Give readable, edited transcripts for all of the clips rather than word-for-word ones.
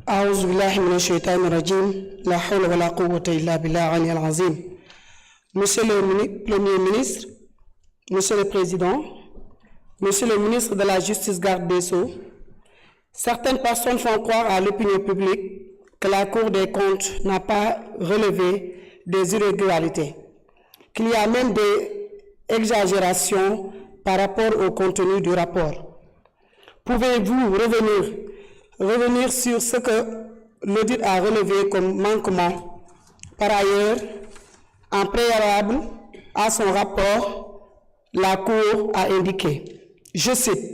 أعوذ بالله من الشيطان الرجيم لا حول ولا قوة إلا بالله العلي العظيم. Monsieur le Premier ministre, Monsieur le Président, Monsieur le ministre de la Justice, garde des Sceaux, certaines personnes font croire à l'opinion publique que la Cour des comptes n'a pas relevé des irrégularités, qu'il y a même des exagérations par rapport au contenu du rapport. Pouvez-vous revenir sur ce que l'audit a relevé comme manquement? Par ailleurs, en préalable à son rapport, la Cour a indiqué, je cite,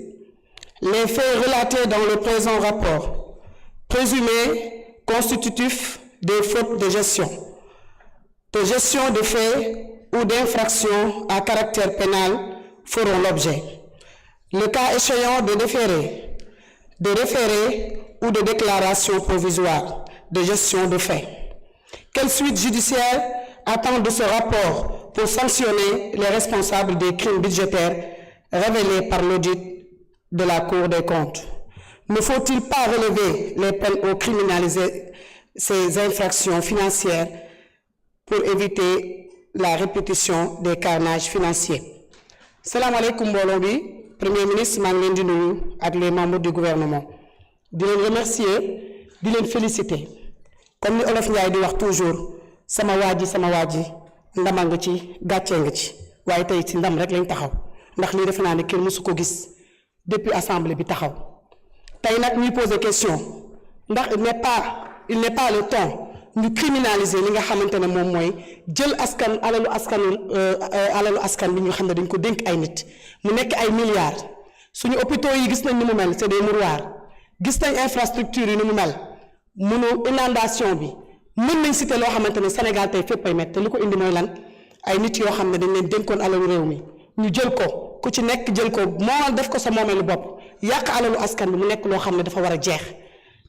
les faits relatés dans le présent rapport, présumés constitutifs des fautes de gestion de faits ou d'infractions à caractère pénal feront l'objet, le cas échéant de référé ou de déclaration provisoire de gestion de faits. Quelle suite judiciaire attend de ce rapport pour sanctionner les responsables des crimes budgétaires révélés par l'audit de la Cour des comptes? Ne faut-il pas relever les peines aux criminaliser ces infractions financières pour éviter la répétition des carnages financiers? Salam alaikum mbooloo bi, Premier ministre, maa ngi leen di nuyu ak les membres du gouvernement. Di leen remercier, di leen féliciter. Comme ni Olof Njaay di wax toujours, sama waaji ndama nga ci gàccee nga ci waaye tey ci ndam rek lañ taxaw ndax lii defe naa ne kenn mësu ko gis depuis assemblée bi taxaw tey nag ñuy poser question ndax il n'est pas le temps ñu criminaliser li nga xamante ne moom mooy jël alalu askan bi ñu xam ne dañ ko dénk ay nit mu nekk ay milliards suñu hôpitaux yi gis nañ ni mu mel c'est des mouroirs gis nañ infrastructure yi ni mu mel mënu inondation bi mën nañ citer loo xamante ne Sénégal tey fépp ay métti te li ko indi mooy lan ay nit yoo xam ne dañ leen dénkoon alalu réew mi ñu jël ko ku ci nekk jël ko moo def ko sa moomeelu bopp yàq alalu askan bi mu nekk loo xam ne dafa war a jeex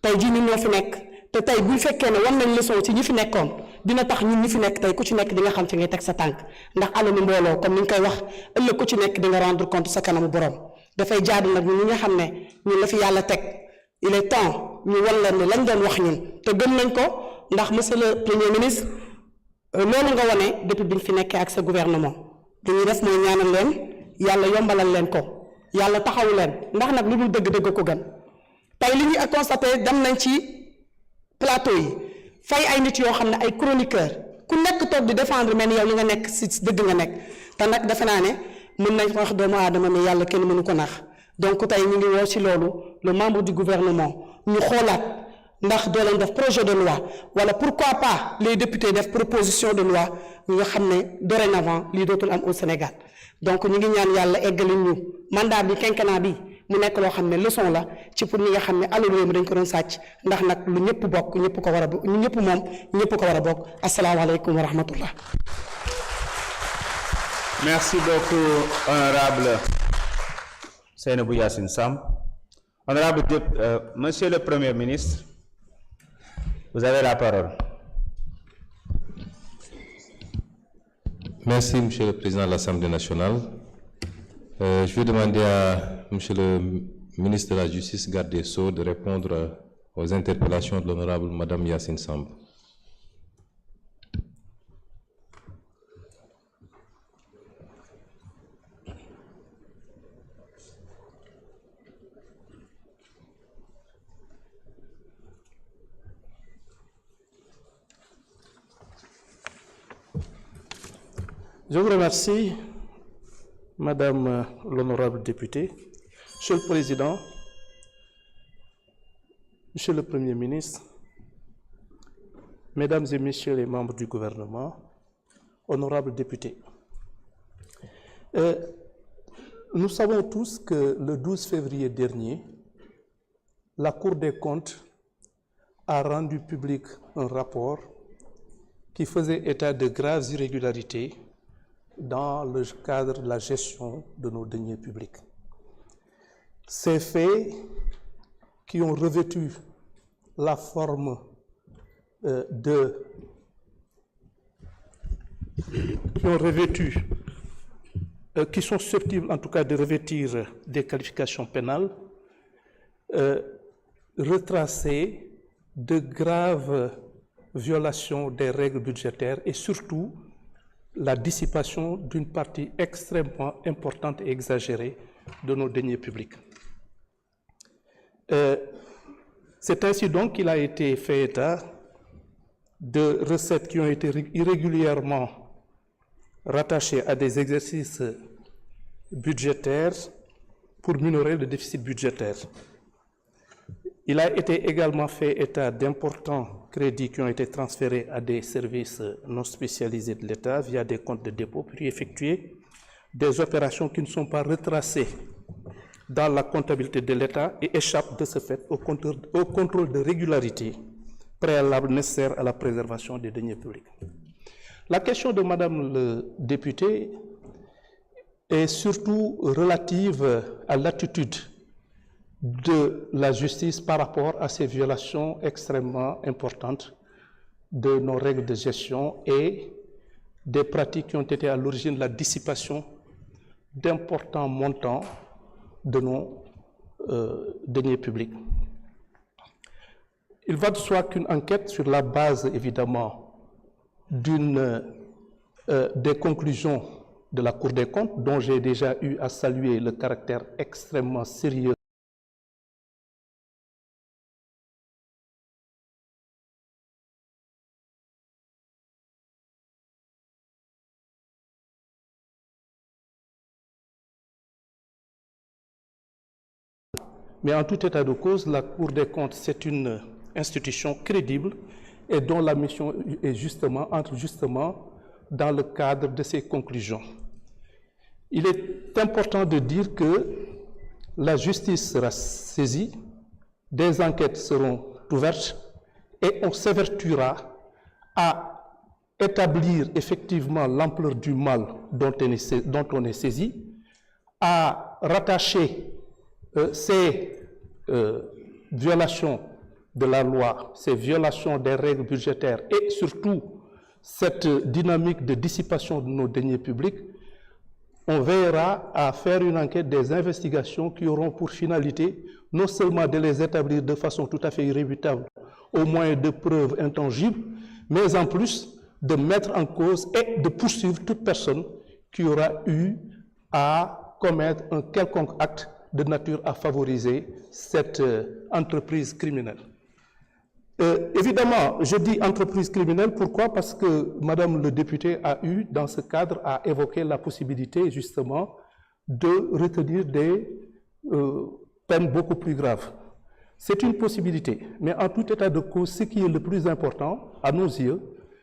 tey jii ñun ñoo fi nekk te tey bu fekkee ne wan nañ leçon ci ñi fi nekkoon dina tax ñun ñi fi nekk tey ku ci nekk di nga xam fi ngay teg sa tànk ndax alalu mbooloo comme ni ñu koy wax ëllëg ku ci nekk di nga rendre compte sa kanamu borom dafay jaadu nag ñun ñi nga xam ne ñun la fi yàlla teg il est temps ñu wan leen ne lañ doon wax ñun te gëm nañ ko ndax monsieur le Premier ministre loolu nga wane depuis bi ñu fi nekkee ak sa gouvernement li ñuy def mooy ñaanal leen yàlla yombalal leen ko yàlla taxawu leen ndax nag lu dul dëgg-dëgg ko gën tey li ñuy constaté dem nañ ci plateau yi fay ay nit yoo xam ne ay chroniqueur ku nekk toog di défendre mel ni yow li nga nekk si dëgg nga nekk te nag defe naa ne mën nañ wax doomu aadama mais yàlla kenn mënu ko nax donc tey ñu ngi woo ci loolu le membre du gouvernement ñu xoolaat ndax doo leen def projet de loi wala pourquoi pas les députés def proposition de loi ñi nga xam ne dorénavant lii dootul am au Sénégal donc ñu ngi ñaan yàlla eggali ñu mandat bi quinquennat bi mu nekk loo xam ne leçon la ci pour ñi nga xam ne alalu réew mi dañ ko doon sàcc ndax nag lu ñëpp bokk ñëpp ko war a bokk ñëpp moom ñëpp ko war a bokk asalaamaaleykum wa rahmatullah. Merci beaucoup honorable Seynabou Yassine Samb. Honorable Monsieur le Premier ministre, vous avez la parole. Merci, Monsieur le Président de l'Assemblée nationale. Je vais demander à Monsieur le ministre de la Justice, garde des Sceaux, de répondre aux interpellations de l'honorable Madame Yassine Samb. Je vous remercie, Madame l'honorable députée, Monsieur le Président, Monsieur le Premier ministre, Mesdames et Messieurs les membres du gouvernement, honorables députés. Nous savons tous que le 12 février dernier, la Cour des comptes a rendu public un rapport qui faisait état de graves irrégularités dans le cadre de la gestion de nos deniers publics. Ces faits qui ont revêtu la forme qui sont susceptibles en tout cas de revêtir des qualifications pénales, retracées de graves violations des règles budgétaires et surtout la dissipation d'une partie extrêmement importante et exagérée de nos deniers publics. C'est ainsi donc qu'il a été fait état de recettes qui ont été irrégulièrement rattachées à des exercices budgétaires pour minorer le déficit budgétaire. Il a été également fait état d'importants crédits qui ont été transférés à des services non spécialisés de l'État via des comptes de dépôt pour y effectuer des opérations qui ne sont pas retracées dans la comptabilité de l'État et échappent de ce fait au contrôle de régularité préalable nécessaire à la préservation des deniers publics. La question de Madame le député est surtout relative à l'attitude de la justice par rapport à ces violations extrêmement importantes de nos règles de gestion et des pratiques qui ont été à l'origine de la dissipation d'importants montants de nos deniers publics. Il va de soi qu'une enquête sur la base, évidemment, des conclusions de la Cour des comptes, dont j'ai déjà eu à saluer le caractère extrêmement sérieux mais en tout état de cause, la Cour des comptes, c'est une institution crédible et dont la mission entre justement dans le cadre de ses conclusions. Il est important de dire que la justice sera saisie, des enquêtes seront ouvertes et on s'évertuera à établir effectivement l'ampleur du mal dont on est saisi, à rattacher ces violations de la loi, ces violations des règles budgétaires et surtout cette dynamique de dissipation de nos deniers publics, on veillera à faire une enquête, des investigations qui auront pour finalité non seulement de les établir de façon tout à fait irrébutable au moyen de preuves intangibles, mais en plus de mettre en cause et de poursuivre toute personne qui aura eu à commettre un quelconque acte de nature à favoriser cette entreprise criminelle. Évidemment, je dis entreprise criminelle, pourquoi? Parce que Madame le député a eu, dans ce cadre, à évoquer la possibilité, justement, de retenir des peines beaucoup plus graves. C'est une possibilité, mais en tout état de cause, ce qui est le plus important, à nos yeux,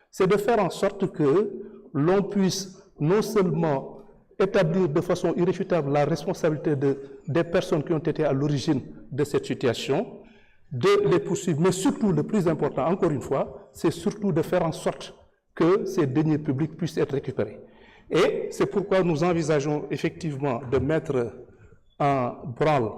c'est de faire en sorte que l'on puisse non seulement établir de façon irréfutable la responsabilité des personnes qui ont été à l'origine de cette situation, de les poursuivre, mais surtout, le plus important, encore une fois, c'est surtout de faire en sorte que ces deniers publics puissent être récupérés. Et c'est pourquoi nous envisageons effectivement de mettre en branle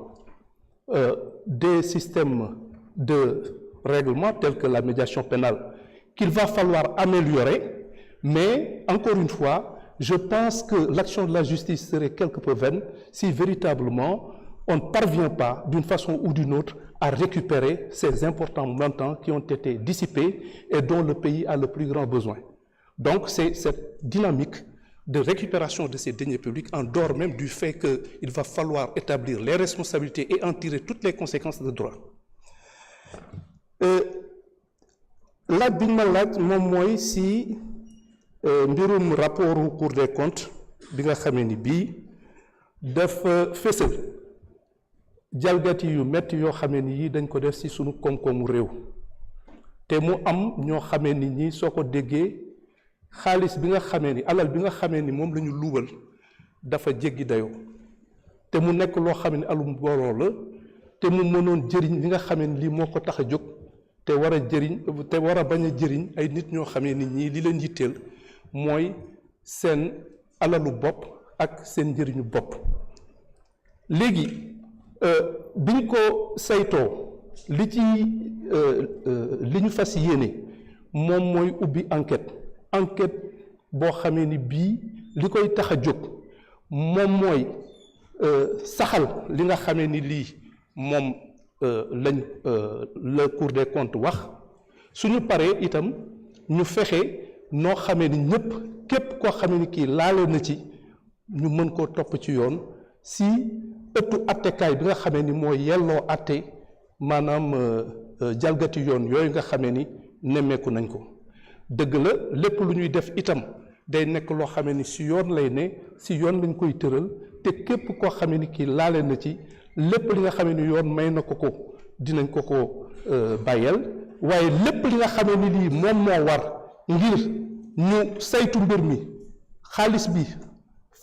des systèmes de règlement tels que la médiation pénale qu'il va falloir améliorer, mais encore une fois, je pense que l'action de la justice serait quelque peu vaine si véritablement on ne parvient pas, d'une façon ou d'une autre, à récupérer ces importants montants qui ont été dissipés et dont le pays a le plus grand besoin. Donc c'est cette dynamique de récupération de ces deniers publics, en dehors même du fait qu'il va falloir établir les responsabilités et en tirer toutes les conséquences de droit. Laaj bi ñu ma laaj moom mooy si mbirum rapport au Cour des comptes bi nga xamee ni bii dafa fësal jalgati yu metti yoo xamee ni yi dañ ko def ci sunu koom-koomu réew te mu am ñoo xamee ni ñi soo ko déggee xaalis bi nga xamee ni alal bi nga xamee ni moom la ñu luubal dafa jéggi dayoo te mu nekk loo xamee ni alum mbooloo la te mu mënoon jëriñ li nga xamee ni lii moo ko tax a jóg te war a bañ a jëriñ ay nit ñoo xamee ni ñii li leen yitteel mooy seen alalu bopp ak seen njëriñu bopp. Léegi biñ ko saytoo li ñu fas yéene moom mooy ubbi enquête boo xamee ni bii li koy tax a jóg moom mooy saxal li nga xamee ni lii moom la Cour des comptes wax suñu paree itam ñu fexe noo xamee ni ñëpp képp koo xamee ni kii laale na ci ñu mën koo topp ci yoon si ëttu attekaay bi nga xamee ni moo yelloo atte maanaam jalgati yoon yooyu nga xamee ni nemmeeku nañ ko dëgg la lépp lu ñuy def itam day nekk loo xamee ni si yoon lay ne si yoon lañ koy tëral te képp koo xamee ni kii laale na ci lépp li nga xamee ni yoon may na ko dinañ ko bàyyeel waaye lépp li nga xamee ni lii moom moo war ngir ñu saytu mbir mi xaalis bi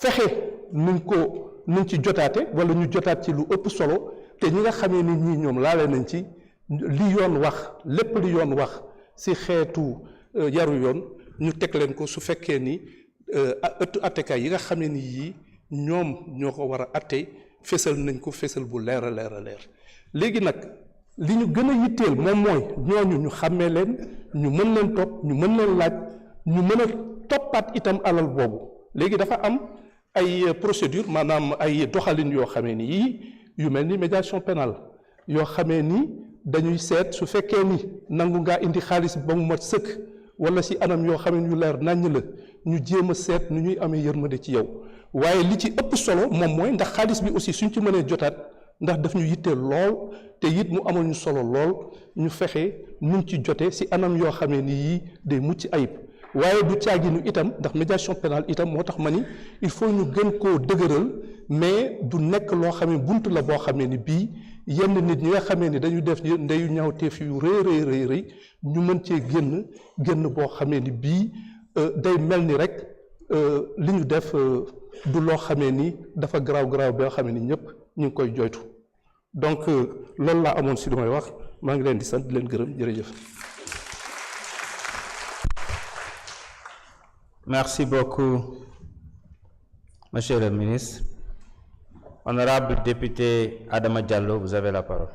fexe nuñ ci jotaate wala ñu jotaat ci lu ëpp solo te ñi nga xamee ni ñii ñoom laale nañ ci li yoon wax lépp li yoon wax si xeetu yaru yoon ñu teg leen ko su fekkee ni ëttu attekaay yi nga xamee ni yii ñoom ñoo ko war a atte fésal nañ ko fésal bu leer a leer a leer léegi nag li ñu gën a yitteel moom mooy ñooñu ñu xàmmee leen ñu mën leen topp ñu mën leen laaj ñu mën a toppaat itam alal boobu léegi dafa am ay procédure maanaam ay doxalin yoo xamee ni yii yu mel ni médiation pénale yoo xamee ni dañuy seet su fekkee ni nangu ngaa indi xaalis ba mu mat sëkk wala si anam yoo xamee yu leer naññ la ñu jéem a seet nu ñuy amee yërmande ci yow waaye li ci ëpp solo moom mooy ndax xaalis bi aussi suñ ci mënee jotaat ndax daf ñu yitteel lool te it mu amal ñu solo lool ñu fexe nuñ ci jote si anam yoo xamee ni yii day mucc ayib waaye du caaginu itam ndax médiation pénale itam moo tax ma ni il faut ñu gën koo dëgëral mais du nekk loo xamee bunt la boo xamee ni bii yenn nit ñi nga xamee ni dañu def ndeyu ñaawteef yu rëy ñu mën cee génn boo xamee ni bii day mel ni rek li ñu def du loo xamee ni dafa garaaw boo xamee ni ñëpp ñu ngi koy joytu donc loolu laa amoon si lu may wax maa ngi leen di sant di leen gërëm jërëjëf. Merci beaucoup, Monsieur le ministre. Honorable député Adama Diallo, vous avez la parole.